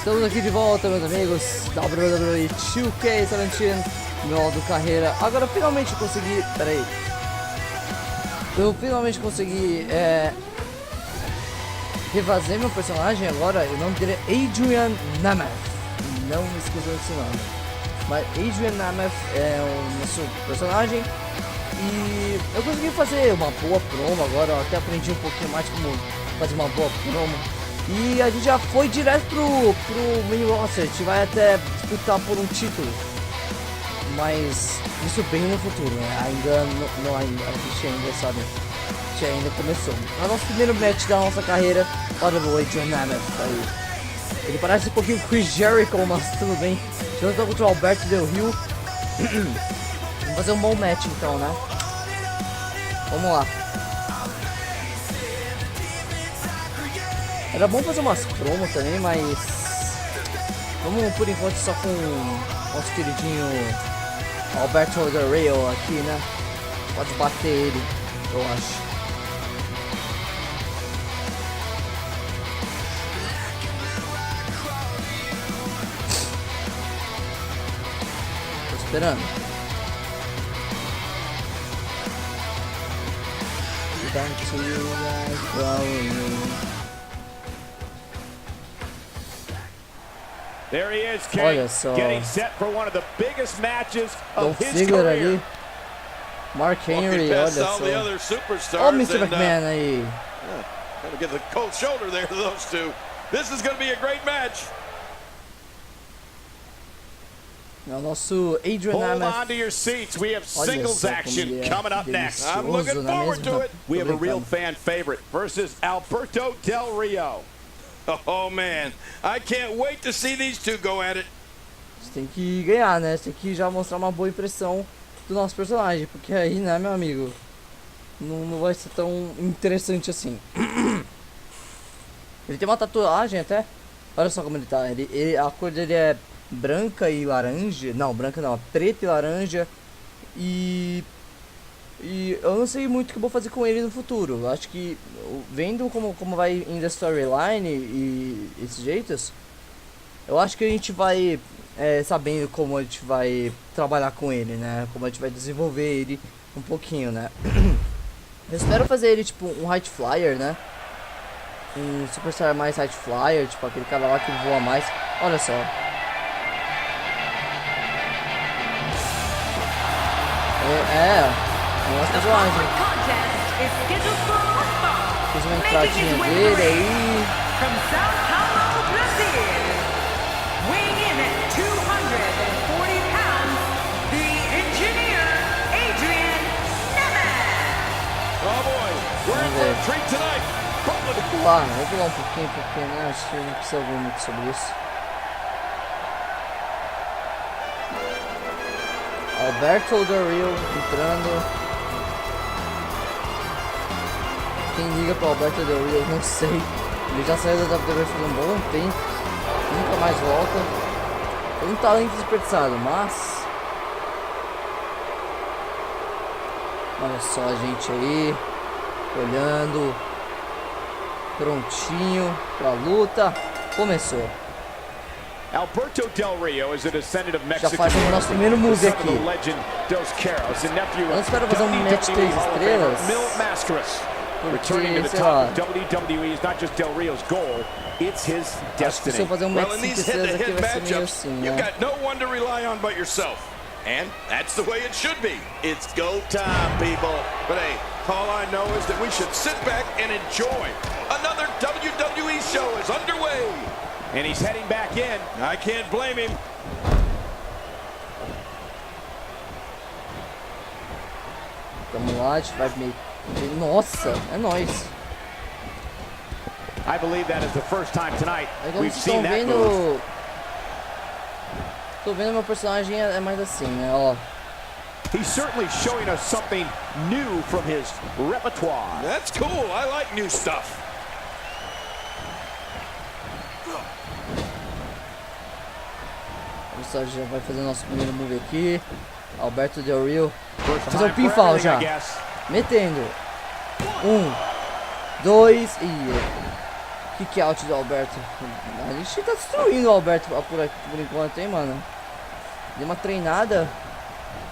Estamos aqui de volta, meus amigos, WWE 2K17, modo carreira. Agora eu finalmente consegui, eu finalmente consegui refazer meu personagem. Agora o nome dele é ADRIAN NEMETH, não me esqueçam desse nome, mas ADRIAN NEMETH é o nosso personagem. E eu consegui fazer uma boa promo agora, eu até aprendi um pouquinho mais como fazer uma boa promo. E a gente já foi direto pro main roster, a gente vai até disputar por um título. Mas isso bem no futuro, né? Ainda não, a gente ainda sabe, a gente ainda começou. É o nosso primeiro match da nossa carreira para o ADRIAN NEMETH aí. Ele parece um pouquinho Chris Jericho, mas tudo bem. Eu estou contra o Alberto Del Rio. Vamos fazer um bom match então, né? Vamos lá. Era bom fazer umas promos também, mas vamos por enquanto só com o nosso queridinho Alberto Del Rio aqui, né? Pode bater ele, eu acho. Tô esperando. There he is, King, getting set for one of the biggest matches of his career. Ali. MyCareer, olha só. Olha o Mr. McMahon aí. Gotta get the cold shoulder there to those two. This is going to be a great match. É o nosso ADRIAN NEMETH. Hold on to your seats. We have singles action coming up next. I'm looking forward to it. We have a real fan favorite versus Alberto Del Rio. Oh man, I can't wait to see these two go at it. Você tem que ganhar, né? Você tem que já mostrar uma boa impressão do nosso personagem, porque aí, né, meu amigo, não vai ser tão interessante assim. Ele tem uma tatuagem até. Olha só como ele tá. A cor dele é branca e laranja. Não, branca não, preta e laranja. E eu não sei muito o que eu vou fazer com ele no futuro. Eu acho que, vendo como vai indo a storyline e esses jeitos, eu acho que a gente vai sabendo como a gente vai trabalhar com ele, né? Como a gente vai desenvolver ele um pouquinho, né? Eu espero fazer ele tipo um High Flyer, né? Um Superstar mais High Flyer, tipo aquele cara lá que voa mais. Olha só. Nossa personagem. Fiz uma entradinha dele aí. Vamos lá, vou pular um pouquinho porque, né, acho que não precisa ouvir muito sobre isso. Alberto Del Rio entrando. Quem liga para Alberto Del Rio, eu não sei. Ele já saiu da WWE faz um bom tempo, nunca mais volta. Foi um talento desperdiçado, mas olha só a gente aí olhando, prontinho pra luta. Começou. Alberto Del Rio is a descendant of Já Mexican. faz o nosso primeiro move aqui. Eu espero fazer um match 3 estrelas, porque, sei lá, WWE is not just Del Rio's goal, it's his destiny. se eu fazer um match 5 estrelas aqui vai ser meio assim, né? You've got no one to rely on but yourself. And that's the way it should be. It's go time, people. But hey, all I know is that we should sit back and enjoy. Another WWE show is underway. And he's heading back in. I can't blame him. Vamos lá, a gente vai meio... Nossa, é nóis. I believe that is the first time tonight we've seen that vendo, move. tô vendo meu personagem é mais assim, né, ó. He's certainly showing us something new from his repertoire. That's cool. I like new stuff. O já vai fazer nosso primeiro move aqui. Alberto Del Rio vai fazer o pinfall já. Metendo. 1, 2 e... Kick out do Alberto. A gente tá destruindo o Alberto por enquanto, hein, mano. Dei uma treinada,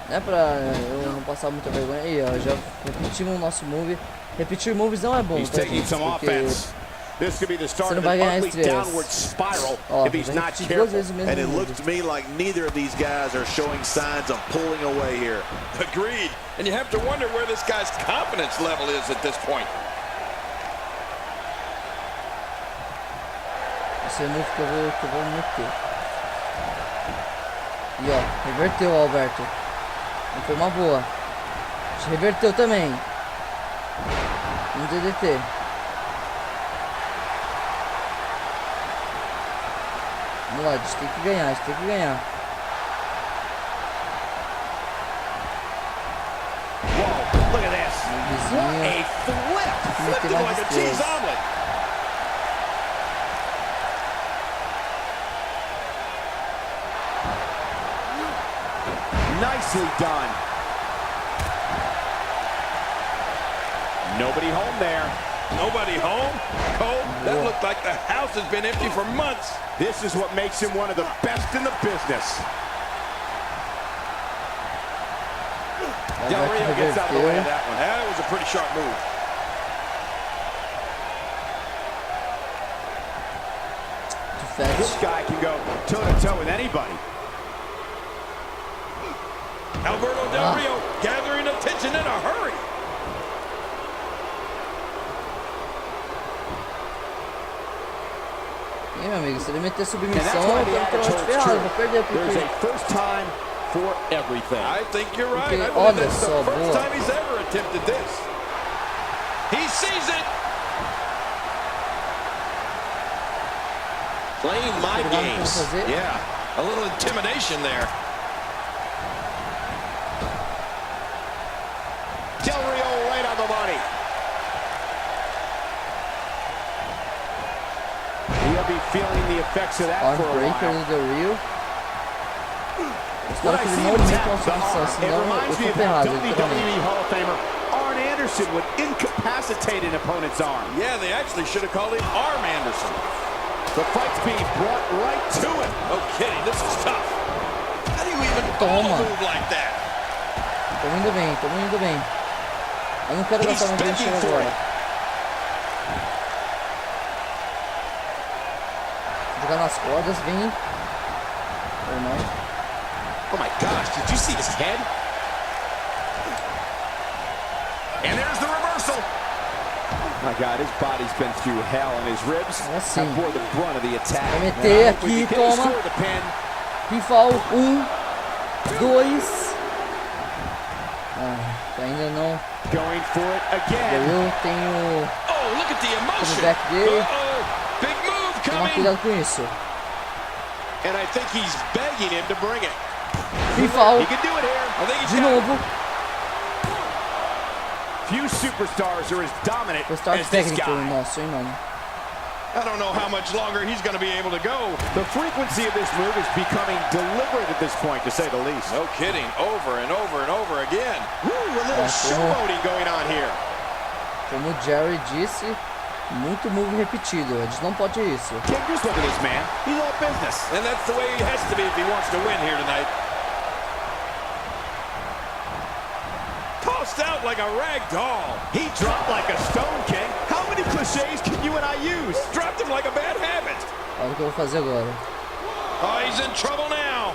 né, pra eu não passar muita vergonha. Aí, ó, já repetimos o nosso move. Repetir moves não é bom, tá, gente? Porque você não vai ganhar estrelas. Ó, já repeti 2 vezes o mesmo and it move. looks to me like neither of these guys are showing signs of pulling away here. Agreed. And you have to wonder where this guy's confidence level is at this point. Esse é o move que eu vou meter. E ó, reverteu o Alberto. Não foi uma boa. A gente reverteu também. Um DDT. Vamos lá, a gente tem que ganhar, a gente tem que ganhar. Whoa, look at this. Vizinho. A flip. Flipped it like a cheese omelet. Nicely done. Nobody home there. Nobody home? Cole, that looked like the house has been empty for months. This is what makes him one of the best in the business. Del Rio gets out of the way of that one. That was a pretty sharp move. This guy can go toe-to-toe with anybody. Alberto Del Rio gathering attention in a hurry. E meu amigo, se ele meter submissão, eu tô literalmente ferrado, vou perder There's porque... a first time for everything. I think you're right. Okay, I believe olha that's the só, first boa. time he's ever attempted this. He sees it. Playing my games. Yeah, a little intimidation there. Del Rio right on the money. He'll be feeling the effects of that for a Breaker while. do Del Rio. Espero que ele não aumente a submissão, senão eu tô ferrado, literalmente. WWE Hall of Famer Arn Anderson would incapacitate an opponent's arm. Yeah, they actually should have called him Arm Anderson. The fight's being brought right to it. No kidding, this is tough. How do you even move like that? Tamo indo bem, tamo indo bem. Eu não quero gastar meu bench agora. Jogar nas cordas, vem. Ou não. Oh my gosh, did you see his head? And there's the reversal. My God, his body's been through hell, and his ribs have bore the brunt of the attack. Vai meter aqui, toma. Pinfall, 1, 2. Ainda não. Going for it again. Eu tenho. Oh, look at the emotion. Back dele. Big move Toma coming. cuidado com isso. And I think he's begging him to bring it. Pinfall. He can do it here. I think he's De novo. Few superstars are as dominant as this Técnico guy. nosso, hein, mano. I don't know how much longer he's going to be able to go. The frequency of this move is becoming deliberate at this point, to say the least. No kidding. Over and over and over again. Woo, a little showboating going on here. Como o Jerry disse, muito move repetido. A gente não pode isso. Can't just look at this man. He's all business. And that's the way he has to be if he wants to win here tonight. Tossed out like a rag doll. He dropped like a stone, King. How many cliches can you and I use? Dropped him like a bad habit. Olha o que eu vou fazer agora. Oh, he's in trouble now.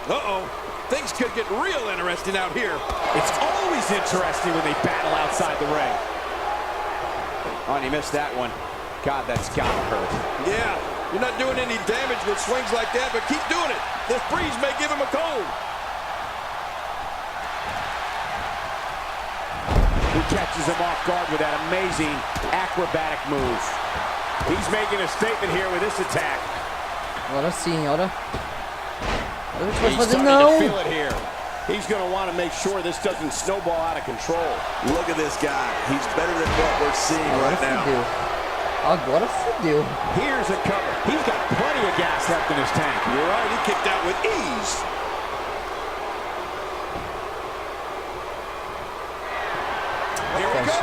Uh-oh. Things could get real interesting out here. It's always interesting when they battle outside the ring. Oh, and he missed that one. God, that's gotta hurt. Yeah, you're not doing any damage with swings like that, but keep doing it. This breeze may give him a cold. He catches him off guard with that amazing acrobatic move. He's making a statement here with this attack. Agora sim, olha. Olha o que vai He's fazer, starting não. to feel it here. He's going to want to make sure this doesn't snowball out of control. Look at this guy. He's better than what we're seeing Agora right now. fudeu. Agora fudeu. Here's a cover. He's got plenty of gas left in his tank. You're right. He kicked out with ease.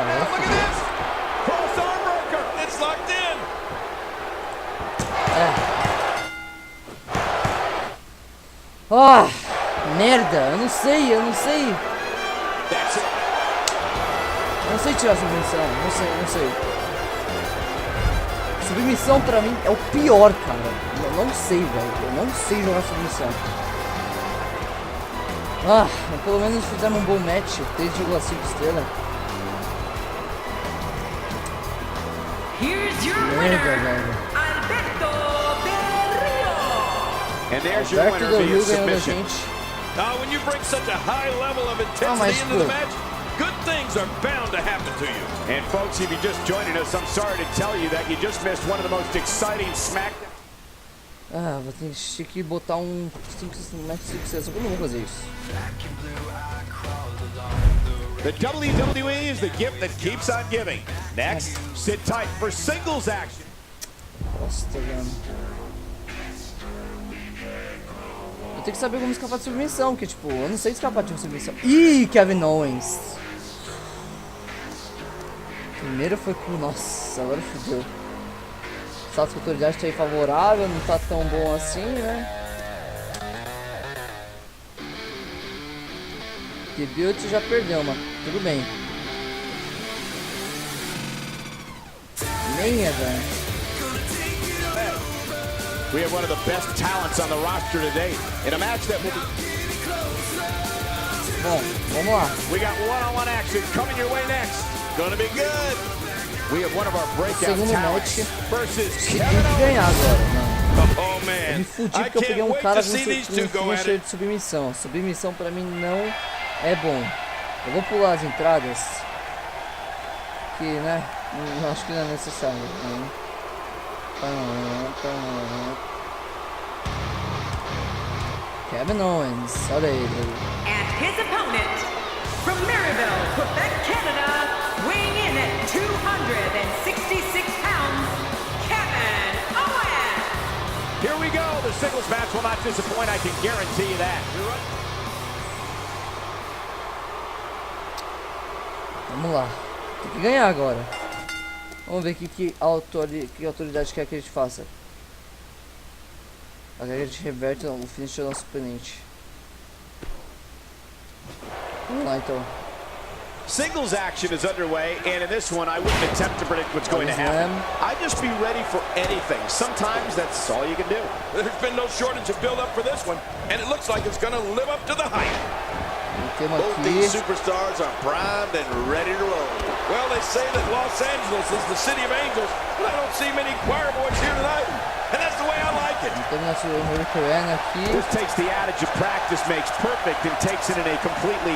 cara. Look at this! Cross arm breaker! It's locked in! Ah, merda, eu não sei. Eu não sei tirar submissão, não sei. Submissão pra mim é o pior, cara. Eu não sei, velho. Eu não sei jogar submissão. Ah, mas pelo menos fizemos um bom match, 3,5 estrelas. Merda, velho. Alberto do Rio ganhou da gente. When you bring such a high level of intensity into the match, good things are bound to happen to you. And folks, if you're just joining us, I'm sorry to tell you that you just missed one of the most exciting SmackDown. Ah, vou ter que botar um 5 6, eu não vou fazer isso. The WWE is the gift that keeps on giving. Next, sit tight for singles action. Nossa, tô vendo. Eu tenho que saber como escapar de submissão, que tipo, eu não sei escapar de submissão. Ih, Kevin Owens. Primeiro foi com... Nossa, agora fodeu. O status de autoridade tá aí favorável, não tá tão bom assim, né? Debut já perdeu, mas tudo bem. Nem é, velho. We have one of the best talents on the roster today in a match that will be... Bom, vamos lá. We got one-on-one action coming your way next. Gonna be good. We have one of our breakout talents versus Kevin Owens. Ganhar agora, não. Oh man, Eu me fudi porque eu peguei um cara com finisher de submissão. Submissão pra mim não é bom. Eu vou pular as entradas. Que, né? Acho que não é necessário. Né? Kevin Owens, olha ele. And his opponent, from Maryville, Quebec, Canada, weighing in at 266 pounds, Kevin Owens. Here we go. The singles match will not disappoint. I can guarantee you that. Vamos lá. Tem que ganhar agora. Vamos ver que autoridade quer que a gente faça. Ela quer que a gente reverte o finish do nosso oponente. Vamos lá então. Singles action is underway, and in this one, I wouldn't attempt to predict what's going to happen. I'd just be ready for anything. Sometimes that's all you can do. There's been no shortage of build-up for this one, and it looks like it's going to live up to the hype. Both these superstars are primed and ready to roll. Well, they say that Los Angeles is the city of angels, but I don't see many choir boys here tonight, and that's the way I like it. This takes the adage of practice makes perfect and takes it in a completely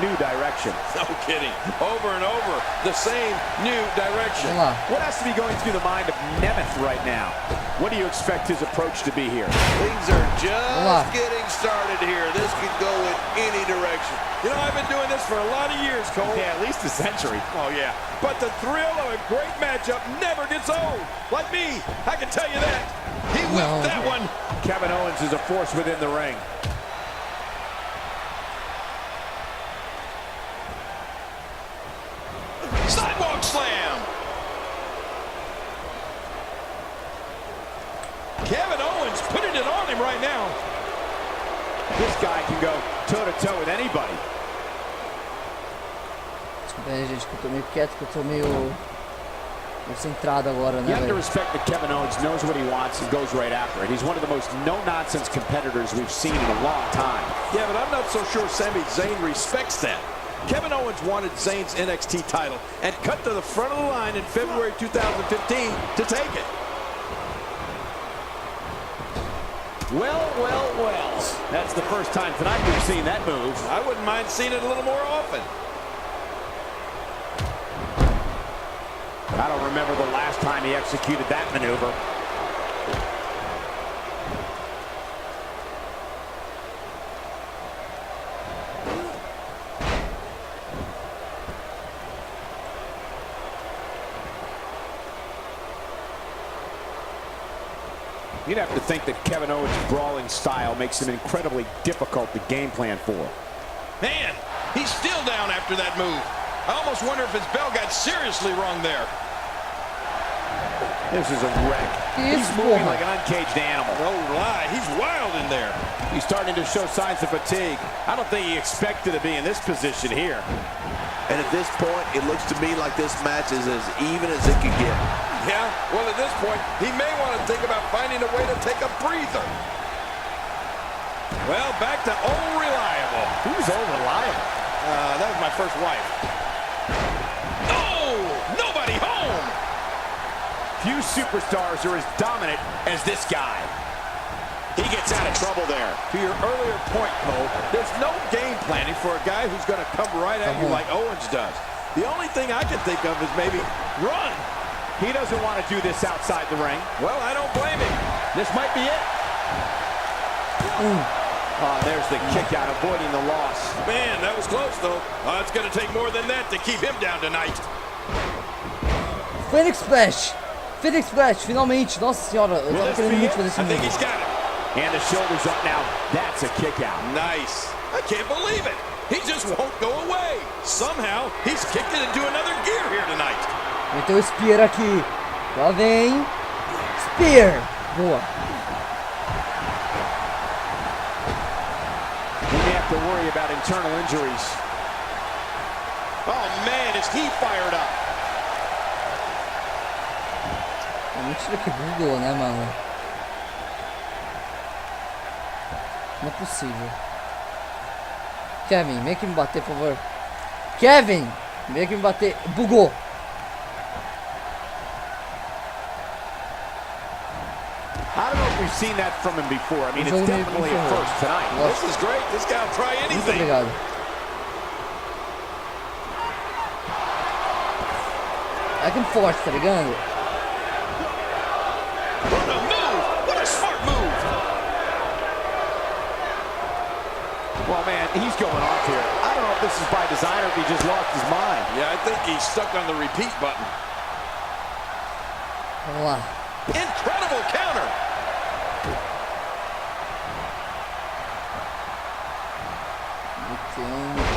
new direction. No kidding. Over and over, the same new direction. What has to be going through the mind of NEMETH right now? What do you expect his approach to be here? Things are just getting started here. This could go in any direction. You know, I've been doing this for a lot of years, Cole. Yeah, at least a century. Oh, yeah. But the thrill of a great matchup never gets old. Like me, I can tell you that. He whipped that one. Kevin Owens is a force within the ring. Sidewalk slam. Kevin Owens putting it on him right now. This guy can go toe-to-toe with anybody. Desculpa aí, gente, que eu tô meio quieto, que eu tô meio concentrado agora, né? You have to respect that Kevin Owens knows what he wants and goes right after it. He's one of the most no-nonsense competitors we've seen in a long time. Yeah, but I'm not so sure Sami Zayn respects that. Kevin Owens wanted Zayn's NXT title and cut to the front of the line in February 2015 to take it. Well. That's the first time tonight we've seen that move. I wouldn't mind seeing it a little more often. I don't remember the last time he executed that maneuver. You'd have to think that Kevin Owens' brawling style makes him incredibly difficult to game plan for. Man, he's still down after that move. I almost wonder if his bell got seriously wrong there. This is a wreck. He's moving like an uncaged animal. No lie, he's wild in there. He's starting to show signs of fatigue. I don't think he expected to be in this position here. And at this point, it looks to me like this match is as even as it could get. Yeah, well, at this point, he may want to think about finding a way to take a breather. Well, back to old reliable. Who's old reliable? That was my first wife. Oh, nobody home. Few superstars are as dominant as this guy. He gets out of trouble there. To your earlier point, Cole, there's no game planning for a guy who's going to come right at you like Owens does. The only thing I can think of is maybe run. He doesn't want to do this outside the ring. Well, I don't blame him. This might be it. There's the kick out, avoiding the loss. Man, that was close, though. It's going to take more than that to keep him down tonight. Phoenix Splash. Phoenix Splash, finalmente. Nossa senhora, eu tava querendo muito fazer esse I think move. he's got it. And the shoulders up now. That's a kick out. Nice. I can't believe it. He just won't go away. Somehow, he's kicked it into another gear here tonight. Meteu o Spear aqui. Lá vem. Spear. Boa. We may have to worry about internal injuries. Oh, man, is he fired up. É mentira que bugou, né, mano? Não é possível. Kevin, vem aqui me bater, por favor. Kevin, vem aqui me bater. Bugou. I don't know if we've seen that from him before. I mean, it's definitely a first tonight. This is great. This guy will try Muito anything. obrigado. É aquele forte, tá ligado? What a move! What a smart move! Well, man, he's going off here. I don't know if this is by design or if he just lost his mind. Yeah, I think he's stuck on the repeat button. Vamos lá. Incredible counter!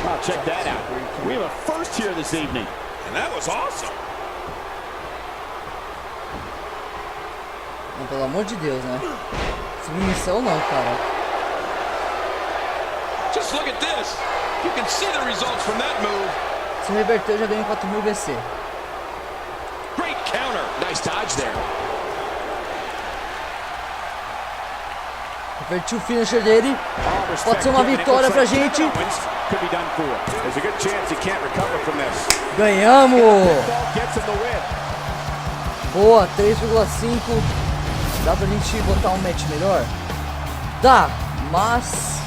Wow, check that out. We have a first here this evening. And that was awesome. Não, pelo amor de Deus, né? Submissão não, cara. Just look at this. You can see the results from that move. Se reverter, eu já ganho 4.000 BC. Great counter. Nice dodge there. Reverti o finisher dele. Pode ser uma vitória pra gente. Could be done for. There's a good chance he can't recover from this. Ganhamos! Gets him the win. Boa, 3,5. Dá pra gente botar um match melhor? Dá, mas...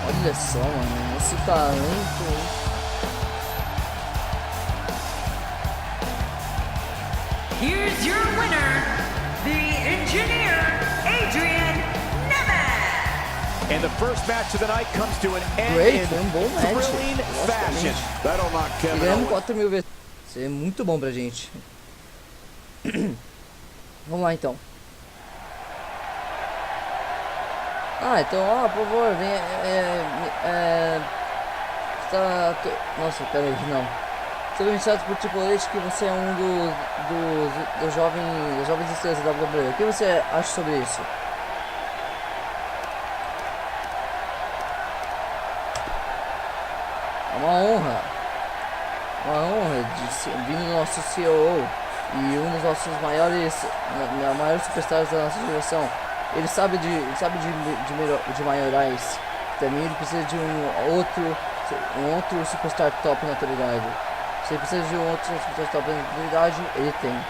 Olha só, mano, esse talento... Here's your winner, the engineer, ADRIAN NEMETH. And the first match of the night comes to an end Great, in foi bom match. thrilling fashion. That'll knock Kevin Ganhamos Owens. 4.000 vezes. Isso é muito bom pra gente. Vamos lá então. Ah, então, ó, por favor, vem. Nossa, peraí, não. Você foi mencionado por Triple H que você é um dos jovens estrelas da WWE. O que você acha sobre isso? É uma honra. Vindo do nosso CEO e um dos nossos maiores superstars da nossa geração. Ele sabe de maiorais. Também ele precisa de um outro superstar top na atualidade. Se ele precisa de um outro superstar top na atualidade, ele tem.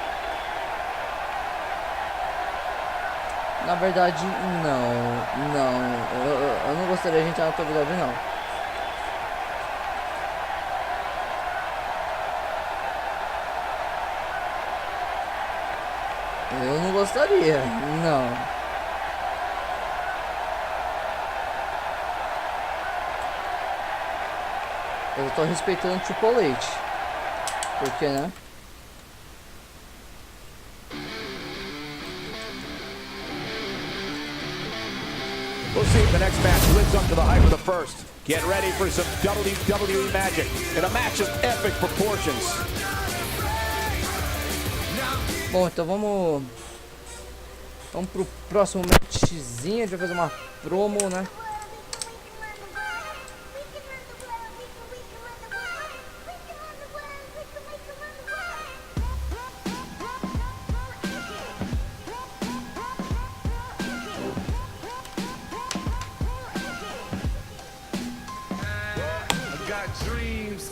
Na verdade, não. Eu não gostaria de entrar na atualidade, não. Eu não gostaria, não. Eu tô respeitando o Triple H. Por que, né? We'll see if the next match lives up to the hype of the first. Get ready for some WWE magic in a match of epic proportions. Bom, então vamos pro próximo matchzinho. A gente vai fazer uma promo, né?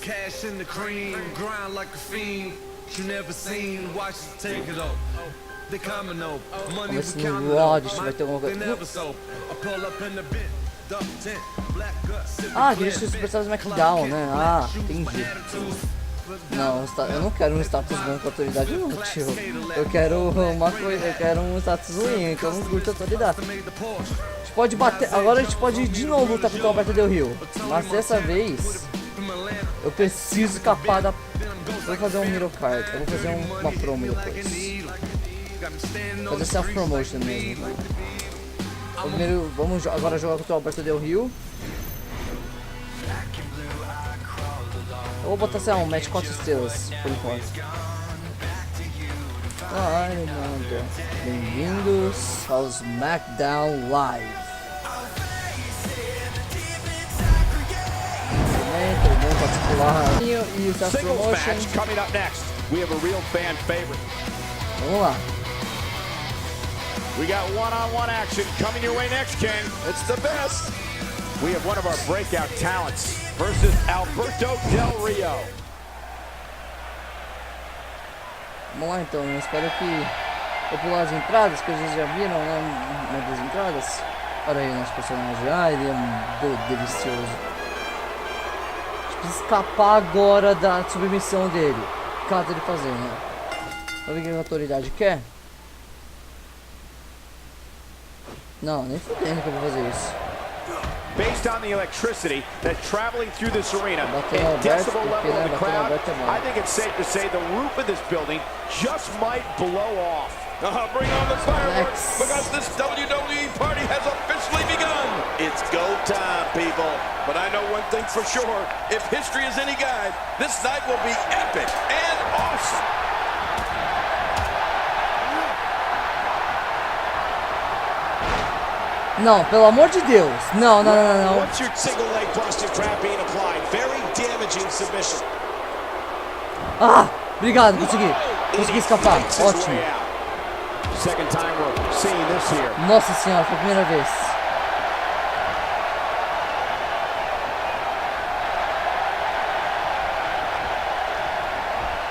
Cash in the cream, grind like a fiend. You never seen, watch us take it up. They coming up, money we counting up. They never so. I pull up in the bit, duck tent, black guts. Ah, que isso precisa do SmackDown, né? Ah, entendi. Não, eu não quero um status bom com a autoridade não, tio. Eu quero uma coisa, eu quero um status ruim, que eu não curto a autoridade. A gente pode bater, agora a gente pode de novo lutar contra o Parte Del Rio. Mas dessa vez eu preciso escapar da... Vou fazer um Miro Card, eu vou fazer uma promo depois. Fazer self-promotion mesmo. Primeiro, vamos agora jogar contra o Parte Del Rio. Eu vou botar, sei lá, um match 4 estrelas, por enquanto. Ai, mano. Bem-vindos ao SmackDown Live. Particular e o Singles match coming up next. We have a real fan favorite. Vamos lá. We got one-on-one action coming your way next, King. It's the best. We have one of our breakout talents versus Alberto Del Rio. Vamos lá então, eu espero que eu pular as entradas, que vocês já viram, né? Uma das entradas. Olha aí o nosso personagem, ah, ele é delicioso. Precisa escapar agora da submissão dele, caso ele fazer, né? Vamos ver o que a autoridade quer. Não, nem fudendo que eu vou fazer isso. Based on the electricity that's traveling through this arena and decibel level of the crowd, I think it's safe to say the roof of this building just might blow off. Bring on the fireworks, because this WWE party has officially begun. It's go time, people. But I know one thing for sure. If history is any guide, this night will be epic and awesome. Não, pelo amor de Deus. Não, não, não, não. What's your single leg Boston crab being applied? Very damaging submission. Ah, obrigado, consegui. Consegui escapar. Ótimo. Second time we're seeing this here. Nossa senhora, foi a primeira vez.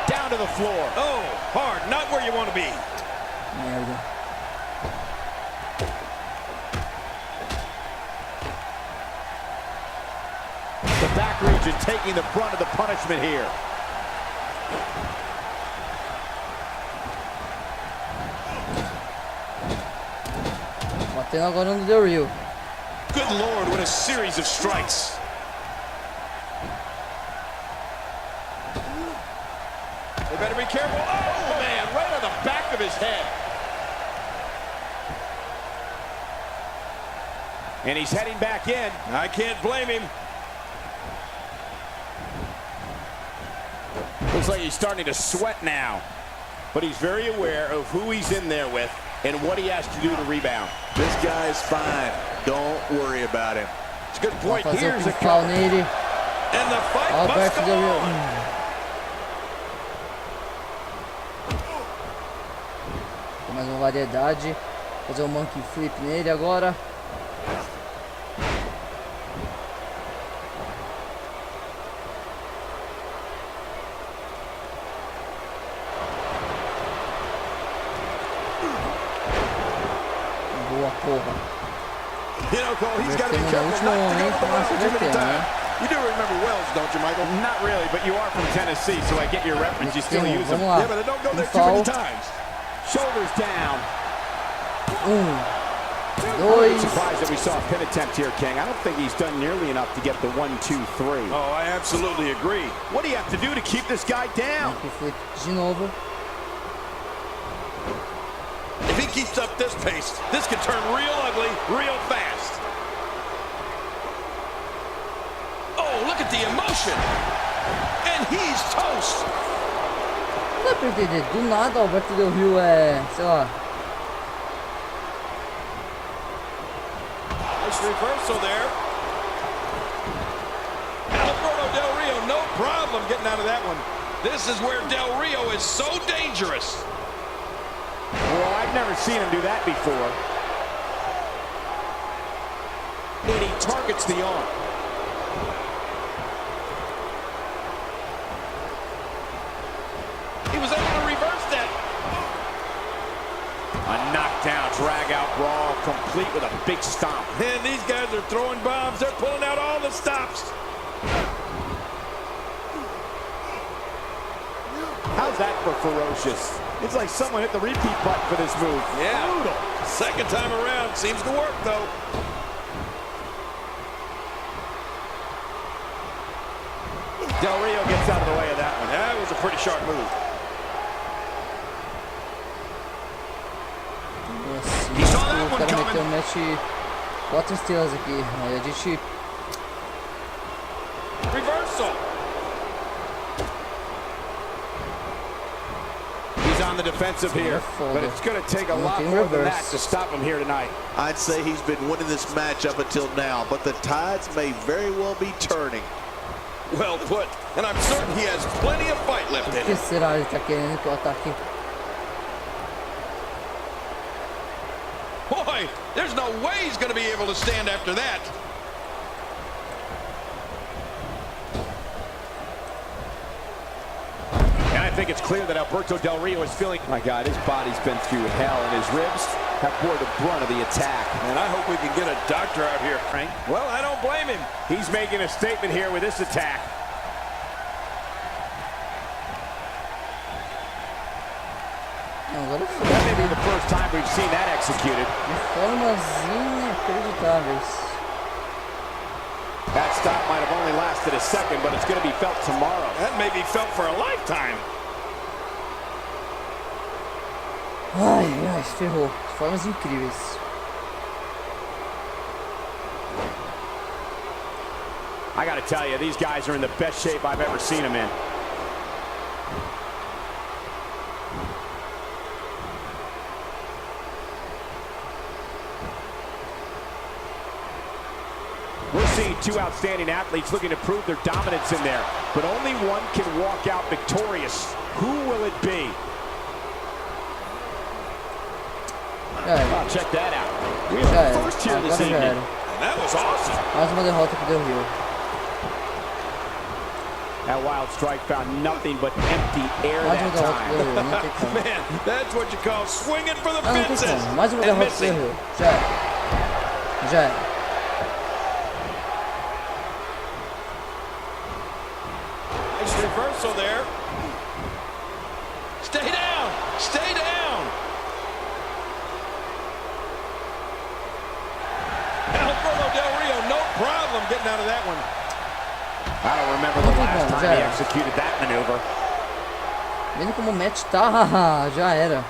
Down to the floor. Oh, hard, not where you want to be. Merda. The back region taking the brunt of the punishment here. Batendo agora no Del Rio. Good Lord, what a series of strikes. They better be careful. Oh, man, right on the back of his head. And he's heading back in. I can't blame him. Looks like he's starting to sweat now. But he's very aware of who he's in there with and what he has to do to rebound. This guy's fine. Don't worry about him. It's a good point. Fazer Here's a pau cover. nele. And the fight must Alberto go Del Rio. on. Tem mais uma variedade. Fazer um monkey flip nele agora. Boa porra. You know, Cole, he's got to be Invertendo no careful último not to momento, go mas the line too many invertendo, né? times. You do remember Wells, don't you, Michael? Not really, but you are from Tennessee, so I get your reference. You still use them. Vamos lá. Yeah, but don't go there too Foul. many times. Shoulders down. I'm Dois. surprised that we saw a pin attempt here, King. I don't think he's done nearly enough to get the 1, 2, 3. Oh, I absolutely agree. What do you have to do to keep this guy down? Monkey flip de novo. If he keeps up this pace, this could turn real ugly real fast. Look at the emotion. And he's toast. Não dá pra entender, do nada o Alberto Del Rio é, sei lá. Nice reversal there. Alberto Del Rio, no problem getting out of that one. This is where Del Rio is so dangerous. Well, I've never seen him do that before. And he targets the arm. He was able to reverse that. A knockdown, drag-out brawl, complete with a big stomp. Man, these guys are throwing bombs. They're pulling out all the stops. How's that for ferocious? It's like someone hit the repeat button for this move. Yeah. Brutal. Second time around. Seems to work, though. Del Rio gets out of the way of that one. That was a pretty sharp move. Nossa, He saw that o one cara coming. meteu um match 4 estrelas aqui. Aí a gente... Reversal. He's on the defensive here, but it's going to take a lot more than that to stop him here tonight. I'd say he's been winning this match up until now, but the tides may very well be turning. Well put. And I'm certain he has plenty of fight left in O que him. será ele tá querendo que eu ataque? Boy, there's no way he's going to be able to stand after that. And I think it's clear that Alberto Del Rio is feeling... My God, his body's been through hell, and his ribs have bore the brunt of the attack. And I hope we can get a doctor out here, Frank. Well, I don't blame him. He's making a statement here with this attack. Não, agora foi. That may be the first time we've seen that executed. De formas inacreditáveis. That stop might have only lasted a second, but it's going to be felt tomorrow. That may be felt for a lifetime. Ai, ai, ferrou. De formas incríveis. I got to tell you, these guys are in the best shape I've ever seen them in. We're seeing two outstanding athletes looking to prove their dominance in there, but only one can walk out victorious. Who will it be? Oh, check that out. We have the first here this evening. That was awesome. Mais uma derrota pro Del Rio. That wild strike found nothing but empty air Mais uma that derrota pro Del time. Rio, não tem como. Man, that's what you call swinging for the Ah, não tem fences. como. Mais uma And derrota pro missing. Del Rio. Já era. Já era. Nice reversal there. Stay down. Stay down. Alberto Del Rio, no problem getting out of that one. I don't remember the last time he executed that maneuver. Vendo como o match tá, já era.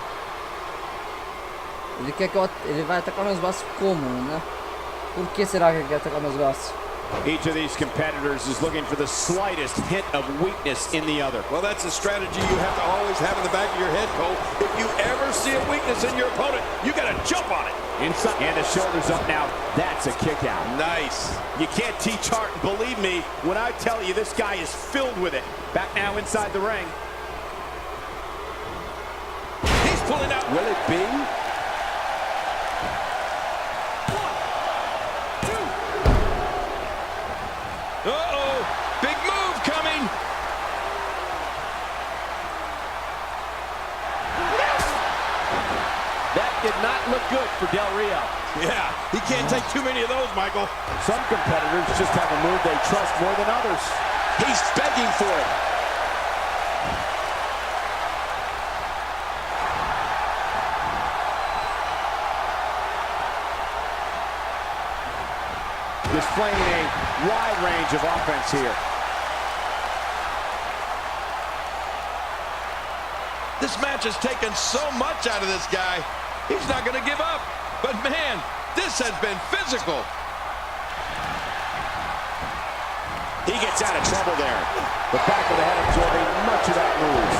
Ele quer que ele vai atacar meus braços como, né? Por que será que ele quer atacar meus braços? Each of these competitors is looking for the slightest hint of weakness in the other. Well, that's a strategy you have to always have in the back of your head, Cole. If you ever see a weakness in your opponent, you got to jump on it. Inside, and the shoulders up now. That's a kick out. Nice. You can't teach art, and believe me when I tell you this guy is filled with it. Back now inside the ring. He's pulling out. Will it be? Uh-oh. Big move coming. That did not look good for Del Rio. Yeah, he can't take too many of those, Michael. Some competitors just have a move they trust more than others. He's begging for it. Displaying a wide range of offense here. This match has taken so much out of this guy. He's not going to give up. But man, this has been physical. He gets out of trouble there. The back of the head absorbing much of that move.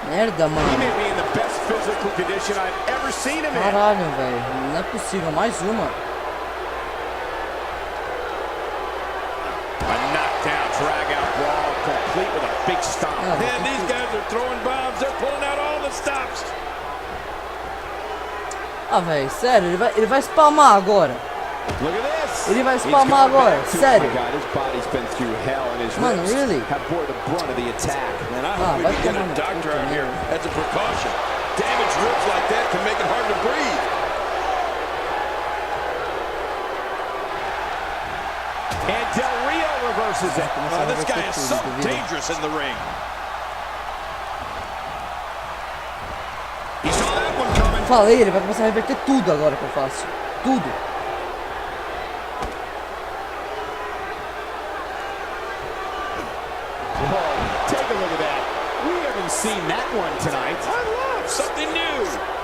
Merda, He mano. may be in the best physical condition I've ever seen him in. Caralho, velho. Não é possível. Mais uma. A knockdown, drag-out brawl, complete with a big stomp. And these guys are throwing bombs. They're pulling out all the stops. Ah, velho. Sério. Ele vai spamar agora. Look at this. Ele vai spamar agora. Sério. God, his body's been through hell and his Mano, ribs really? have bore the brunt of the attack. And I hope we vai can get tomar a no doctor cu out here também. as a precaution. Damaged ribs like that can make it hard to breathe. And Del Rio reverses it. This guy is so dangerous in the ring. He saw that one coming. Falei, ele vai começar a reverter tudo agora que eu faço. Tudo. Whoa, take a look at that. We haven't seen that one tonight. I love something new.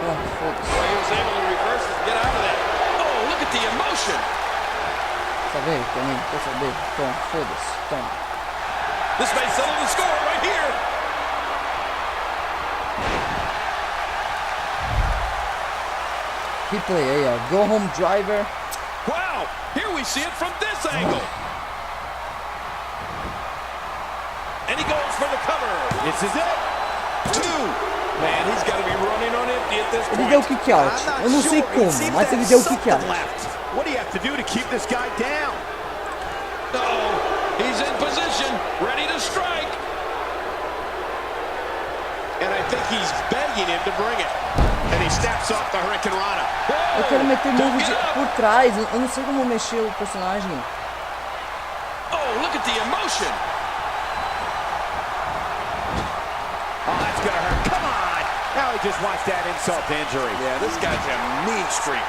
Ah, foda-se. Well, he was able to reverse it and get out of that. Oh, look at the emotion. Tá vendo? Também. Quer saber? Toma, foda-se. Toma. This may settle the score right here. Replay aí, ó. Go home driver. Wow, here we see it from this angle. And he goes for the cover. This is it. 2. Man, he's got to be running on empty at this Ele point. deu kick out. Eu não sei como, mas ele deu kick out. What do you have to do to keep this guy down? Oh, he's in position, ready to strike. And I think he's begging him to bring it. And he snaps off the Hurricane Rana. Eu quero meter move por trás. Eu não sei como mexer o personagem. Oh, look at the emotion. Oh, that's gonna hurt. Come on! Now he just wants that insult to injury. Yeah, this guy's a mean streak.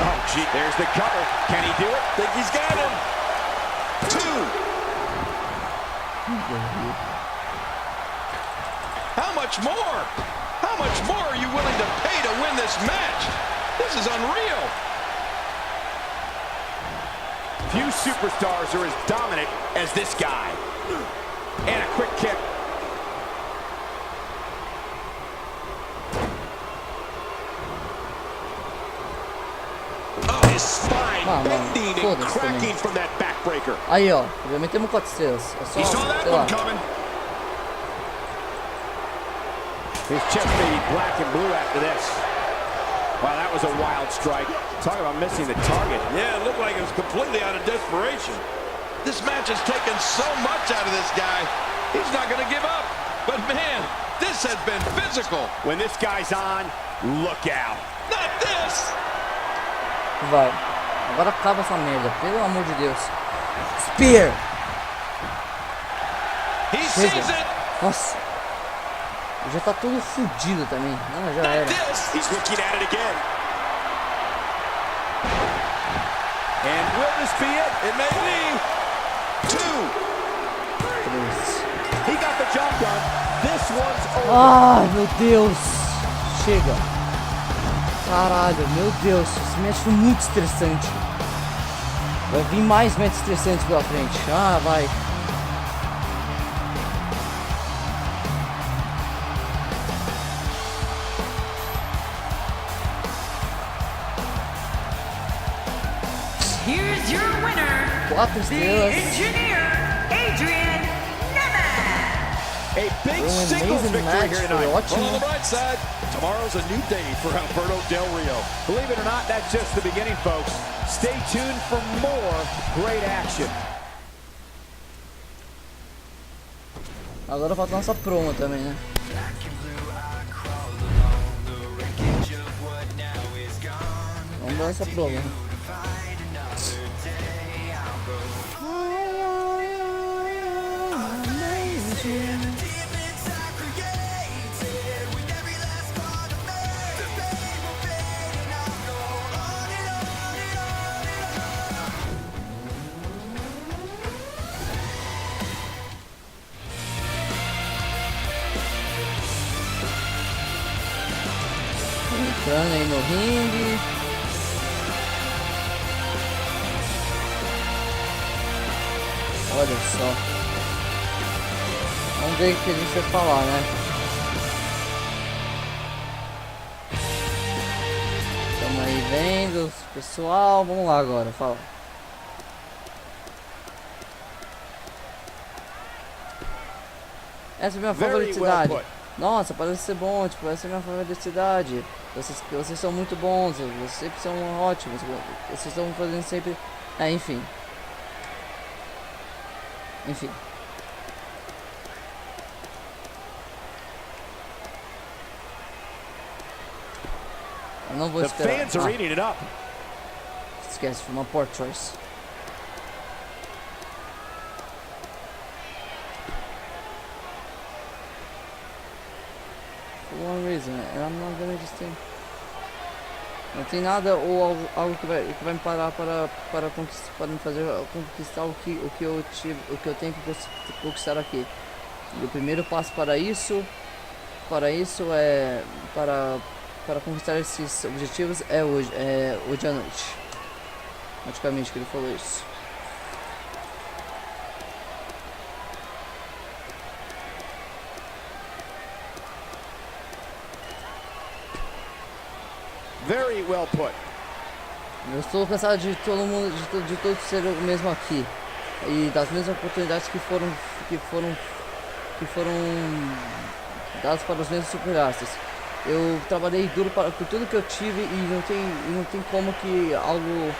Oh, gee, there's the cover. Can he do it? Think he's got him. 2. How much more? How much more are you willing to pay to win this match? This is unreal. Few superstars are as dominant as this guy. And a quick kick. Oh, his spine bending and cracking from that backbreaker. Aí, ó. Já metemos 4 estrelas. É só, He saw that sei lá. one coming. His chest may be black and blue after this. Wow, that was a wild strike. Talk about missing the target. Yeah, it looked like it was completely out of desperation. This match has taken so much out of this guy. He's not going to give up. But man, this has been physical. When this guy's on, look out. Not this. Vai. Agora acaba essa merda. Pelo amor de Deus. Spear. He sees it. Nossa. Já tá todo fudido também. Ah, já Not era. this. He's looking at it again. And will this be it? It may be. 2. 3. He got the job done. This one's over. Ai, meu Deus. Chega. Caralho, meu Deus. Esse match foi muito estressante. Vai vir mais matches estressantes pela frente. Ah, vai. Here's your winner, 4 the estrelas. engineer, Adrian NEMETH. A big Foi um singles amazing victory match, here foi tonight. Well, on ótimo. the bright side, tomorrow's a new day for Alberto Del Rio. Believe it or not, that's just the beginning, folks. Stay tuned for more great action. Agora falta nossa promo também, né? Vamos dar essa promo. entrando aí no ringue. Olha só. Vamos ver o que a gente vai falar, né? Estamos aí vendo, pessoal. Vamos lá agora, fala. Essa é a minha favoriticidade. Nossa, parece ser bom, tipo, essa é a minha favoriticidade. Vocês são muito bons, vocês sempre são ótimos, vocês estão fazendo sempre... enfim. Enfim. Eu não vou esperar. Esquece, foi uma poor choice. For one reason, I'm not gonna just think. Não tem nada ou algo que vai me parar para me fazer conquistar o que eu tenho que conquistar aqui. E o primeiro passo para isso é para conquistar esses objetivos é hoje à noite. Praticamente que ele falou isso. Very well put. Eu estou cansado de todo mundo, de todos ser o mesmo aqui e das mesmas oportunidades que foram dadas para os mesmos superastros. Eu trabalhei duro por tudo que eu tive e não tem como que algo,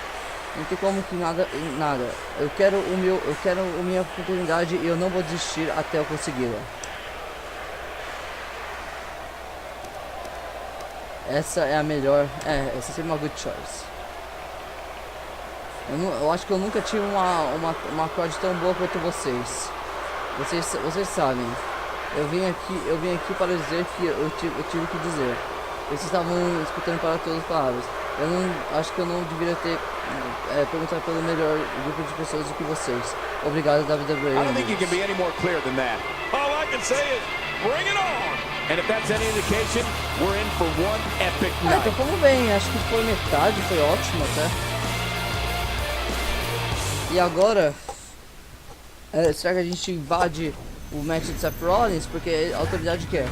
não tem como que nada. Eu quero a minha oportunidade e eu não vou desistir até eu consegui-la. Essa é a melhor, essa seria uma good choice. Eu acho que eu nunca tive uma acorde tão boa quanto vocês. Vocês sabem. Eu vim aqui para dizer que eu tive que dizer. Vocês estavam escutando para todas as palavras. Eu não acho que eu não deveria ter perguntado pelo melhor grupo de pessoas do que vocês. Obrigado, WWE. I don't think you can be any more clear than that. All I can say is, bring it on! And if that's any indication, we're in for one epic night. Então fomos bem, acho que foi metade, foi ótimo até. E agora, será que a gente invade o match de Seth Rollins? Porque a autoridade quer.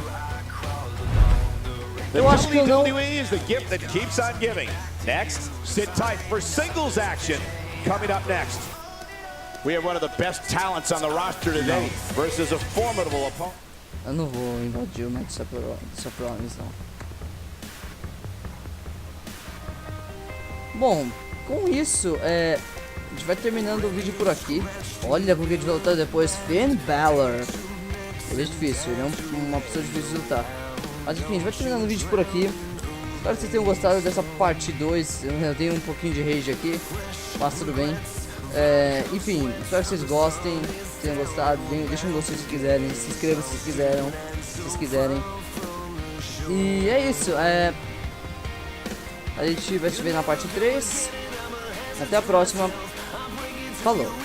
Eu acho que eu não... WWE is the gift that keeps on giving. Next, sit tight for singles action. Coming up next, we have one of the best talents on the roster today versus a formidable opponent. Eu não vou invadir o match de Seth Rollins, não. Bom, com isso, a gente vai terminando o vídeo por aqui. Olha porque a gente vai lutar depois. Finn Balor. Ele é difícil, ele é uma pessoa difícil de lutar. Mas enfim, a gente vai terminando o vídeo por aqui. Espero que vocês tenham gostado dessa parte 2. Eu dei um pouquinho de rage aqui, mas tudo bem. Enfim, espero que vocês gostem, tenham gostado. Deixem um gostei se quiserem, se inscrevam se quiserem. E é isso. A gente vai se ver na parte 3. Até a próxima. Falou!